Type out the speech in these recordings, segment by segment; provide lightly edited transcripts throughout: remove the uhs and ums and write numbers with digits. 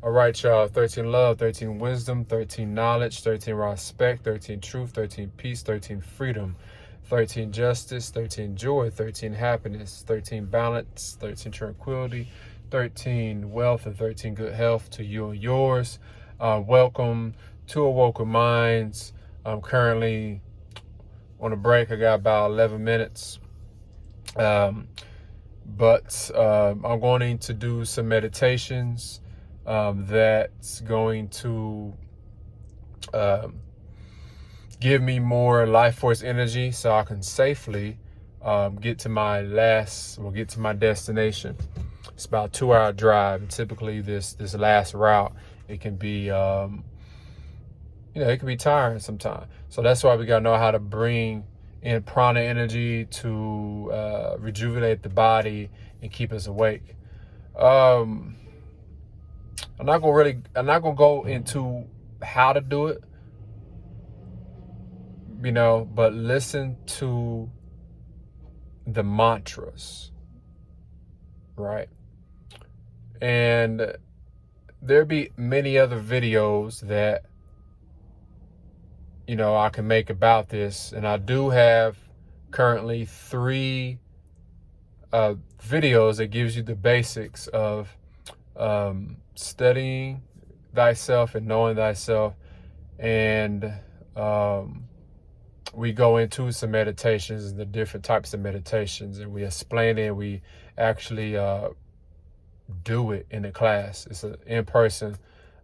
All right, y'all. 13 love, 13 wisdom, 13 knowledge, 13 respect, 13 truth, 13 peace, 13 freedom, 13 justice, 13 joy, 13 happiness, 13 balance, 13 tranquility, 13 wealth, and 13 good health to you and yours. Welcome to Awoken Minds. I'm currently on a break. I got about 11 minutes. But I'm going to do some meditations that's going to give me more life force energy so I can safely get to my destination. It's about a 2-hour drive. And typically this last route, it can be it can be tiring sometimes. So that's why we gotta know how to bring in prana energy to rejuvenate the body and keep us awake. I'm not gonna go into how to do it, but listen to the mantras, right? And there'll be many other videos that I can make about this, and I do have currently 3 videos that gives you the basics of studying thyself and knowing thyself, and we go into some meditations and the different types of meditations, and we explain it. We actually do it in a class. It's an in-person,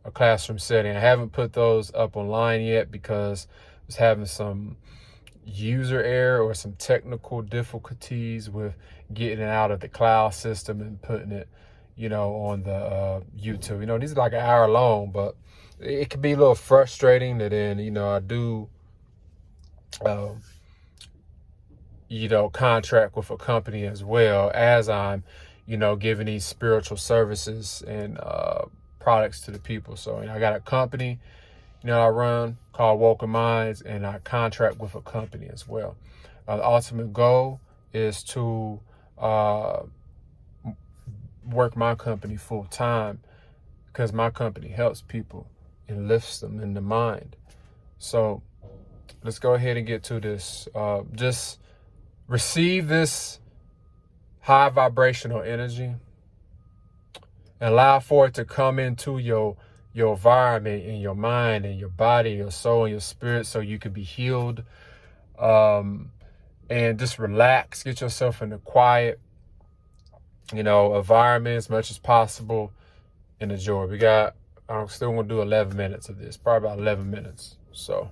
a classroom setting. I haven't put those up online yet because I was having some user error or some technical difficulties with getting it out of the cloud system and putting it, on the YouTube. These are like an hour long, but it can be a little frustrating. And then, I do, contract with a company as well as I'm, giving these spiritual services and products to the people. So I got a company, I run called Awoken Minds, and I contract with a company as well. The ultimate goal is to work my company full time, because my company helps people and lifts them in the mind. So let's go ahead and get to this. Just receive this high vibrational energy and allow for it to come into your environment, in your mind, and your body, your soul, and your spirit, so you can be healed. And just relax, get yourself in a quiet, environment as much as possible, and enjoy. I'm still gonna do 11 minutes of this, probably about 11 minutes. So.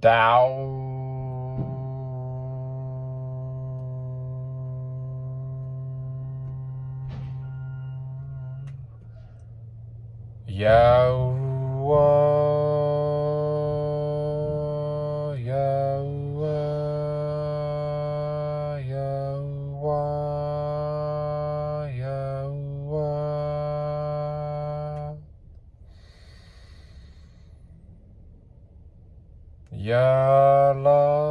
Dao. Yahweh, Yahweh, Yahweh, Yahweh. Ya Allah,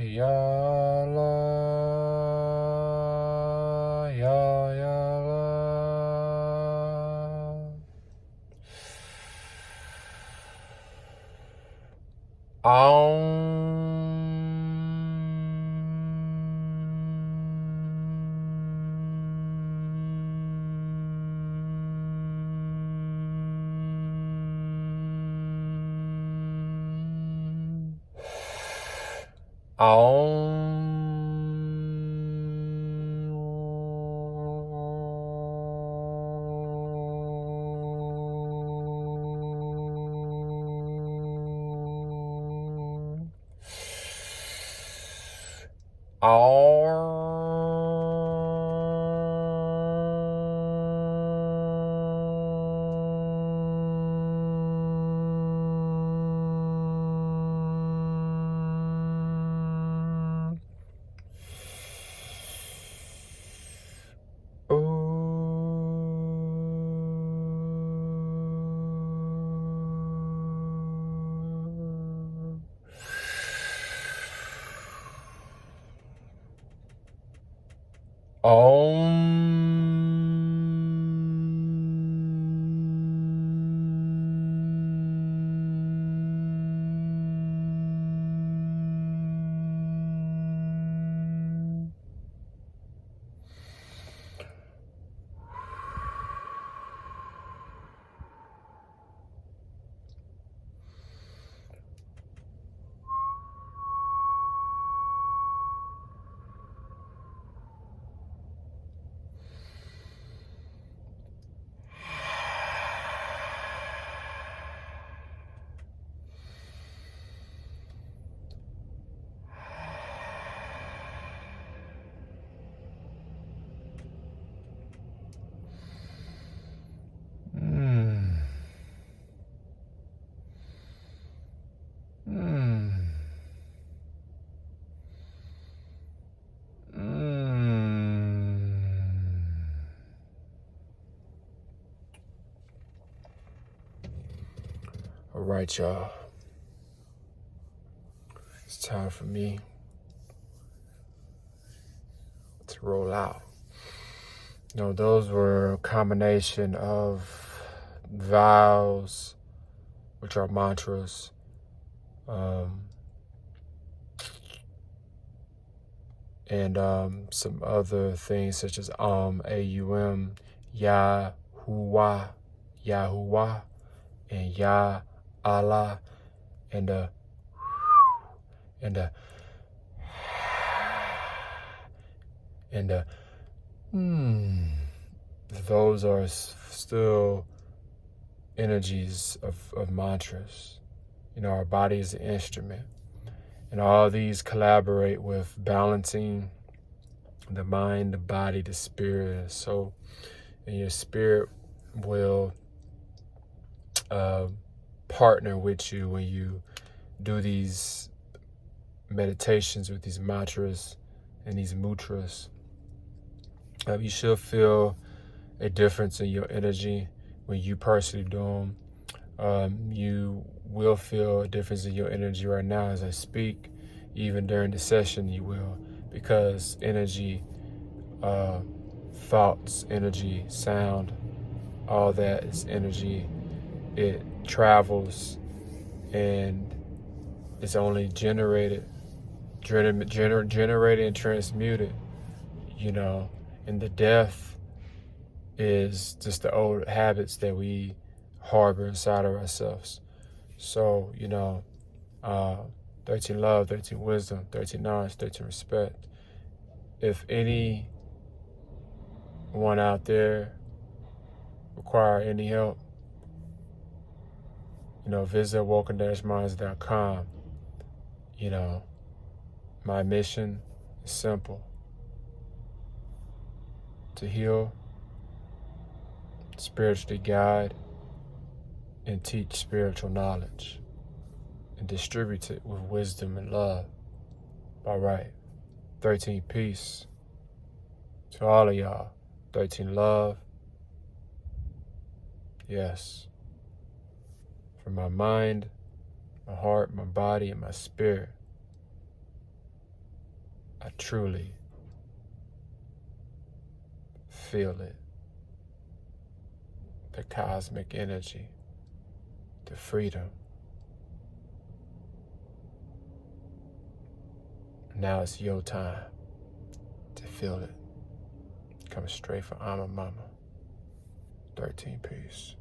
Ya Allah, Ya Allah. All right, y'all. It's time for me to roll out. Those were a combination of vows, which are mantras, and some other things such as A-U-M, Yahuwah, Yahuwah, and Ya Allah, and and and those are still energies of mantras. Our body is an instrument, and all these collaborate with balancing the mind, the body, the spirit, and soul. And your spirit will partner with you when you do these meditations with these mantras and these mudras. You should feel a difference in your energy when you personally do them. You will feel a difference in your energy right now as I speak. Even during the session, you will, because energy, thoughts, energy, sound, all that is energy. It travels and it's only generated and transmuted, and the death is just the old habits that we harbor inside of ourselves. So, 13 love, 13 wisdom, 13 knowledge, 13 respect. If anyone out there require any help, Visit awoken-minds.com. My mission is simple: to heal, spiritually guide, and teach spiritual knowledge, and distribute it with wisdom and love. All right. 13 peace to all of y'all. 13 love. Yes. From my mind, my heart, my body, and my spirit, I truly feel it. The cosmic energy, the freedom. Now it's your time to feel it. Coming straight from Mama. 13 peace.